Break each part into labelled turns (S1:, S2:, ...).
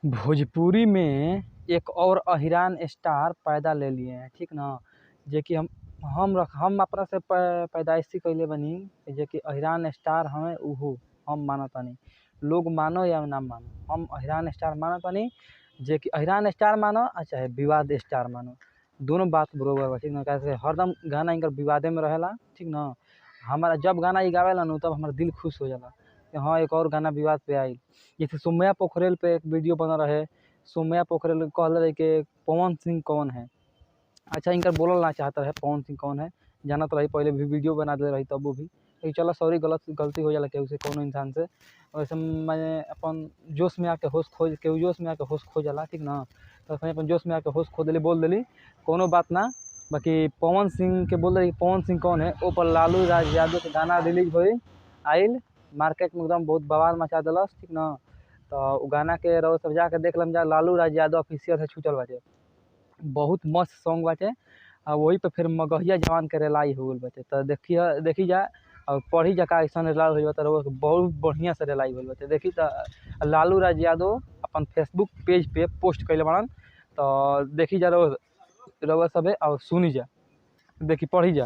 S1: भोजपुरी में एक और अहिरान स्टार पैदा ले लिए हैं, ठीक ना। जे कि हम अपना से पैदाइशी कइले बनी। जे कि अहिरान स्टार हमें उहो हम मानतानी। लोग मानो या ना मानो, हम अहिरान स्टार मानतानी। जे कि अहिरान स्टार मानो चाहे विवाद स्टार मानो, दोनों बात बरोबर बा, ठीक ना। कैसे हरदम गाना इनकर विवादे में रहेला, ठीक ना। हमारा जब गाना ई गावेला नु तब हमारा दिल खुश हो जाला कि हाँ एक और गाना विवाद पे आई। जैसे सोम्या पोखरेल पे एक वीडियो बना रहे। सोम्या पोखरेल कहल रहे कि पवन सिंह कौन है। अच्छा इनकर बोलल ना चाहता है पवन सिंह कौन है, जानत रही पहले भी वीडियो बना दे रही तब भी। लेकिन चलो सॉरी, गलती हो जाला केहू से, कोनो इंसान से। वैसे मैंने अपन जोश में आके होश खो केहू जोश में आके होश खो जाला, ठीक ना। तो अपन जोश में आके होश खो देली, बोल देली, कोनो बात ना। बाकी पवन सिंह के बोल रही पवन सिंह कौन है, ओ पर लालू राज यादव के गाना रिलीज हुई आइल मार्केट में, एकदम बहुत बवाल मचा दिलस, ठीक ना। तो उ गाना के रउआ सब जाके देख लम जा, लालू राज यादव ऑफिशियल से छूटल बाटे। बहुत मस्त सॉन्ग बाटे। वही पे फिर मगहिया जवान के रेलाई हो गइल बाटे। तो देखी जा और पढ़ी जा का अइसन रेलाई होइल बाटे। रउआ के बहुत बढ़िया से रेलाई होइल बाटे। देखी त लालू राज यादव अपन फेसबुक पेज पे पोस्ट कइले बाड़न। तो देखी जा रउआ सभे और सुनी जा, देखी पढ़ी जा।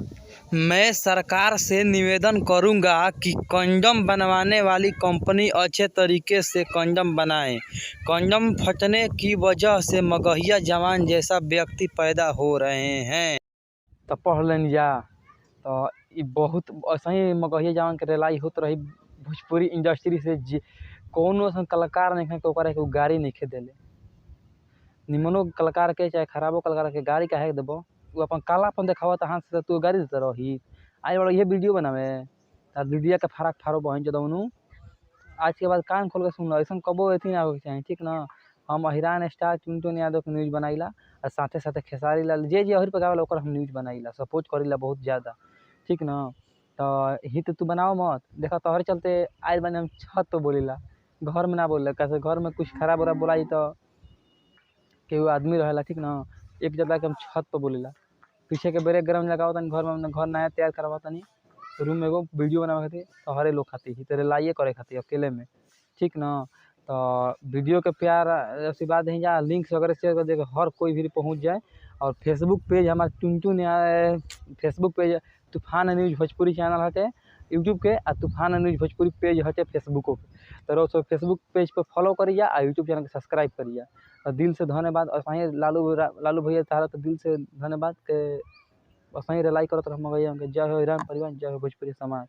S1: मैं सरकार से निवेदन करूंगा कि कंडोम बनवाने वाली कंपनी अच्छे तरीके से कंडोम बनाए। कंडोम फटने की वजह से मगहिया जवान जैसा व्यक्ति पैदा हो रहे हैं। तो पढ़ लेनी जा। तो ये बहुत ऐसा ही मगहिया जवान के रेलाई होत रही भोजपुरी इंडस्ट्री से। कोनो ऐसा कलाकार नहीं है कि गाड़ी नहीं खे देले। निमनो कलाकार के चाहे खराबो कलाकार के गाड़ी काहे देबो। तू अपन कालापन देखावत हाथ से, तू गाड़ी देते रही। आज बड़ा ये वीडियो बनावे तार वीडियो के फराक फारो बहन जदवनु। आज के बाद कान खोल के सुन लो, ऐसा कबो एथी ना होके चाहिए, ठीक ना। हम अहिरान स्टार टुनटुन यादव के न्यूज बनाईला और साथे साथे खेसारी लाल जे अहिर पे गावेला ओकर हम न्यूज बनाईला, सपोर्ट करीला बहुत ज़्यादा, ठीक ना। तो हित तू बनाओ मत, देखा तोहरे चलते आज बने हम छत पे बोलीला, घर में ना बोले। कैसे घर में कुछ खराब उराब बोलाई तो केहू आदमी रहेला, ठीक ना। एक जगह के हम छत पे बोलीला, पीछे के बैकग्राउंड लगाओ तनी, घर में घर नया तैयार करवा तनी, रूम में एगो वीडियो बनावे खातिर, तो हरे लोग खातिर ही तेरे लाइए करे खातिर अकेले में, ठीक ना। तो वीडियो के प्यार ऐसी बात नहीं जा, लिंक्स वगैरह शेयर कर दे हर कोई भी पहुंच जाए। और फेसबुक पेज हमारा टुनटुन फेसबुक पेज तूफान न्यूज भोजपुरी चैनल हटे यूट्यूब के, और तूफान न्यूज भोजपुरी पेज हटे फेसबुको पे। तो रोज फेसबुक पेज पे फॉलो करिए और यूट्यूब चैनल के सब्सक्राइब करिए। और दिल से धन्यवाद। और वहीं लालू भैया तारा तो दिल से धन्यवाद के वहीं रिलाई करत रह मगैया। जय हो राम परिवार, जय हो भोजपुरी समाज।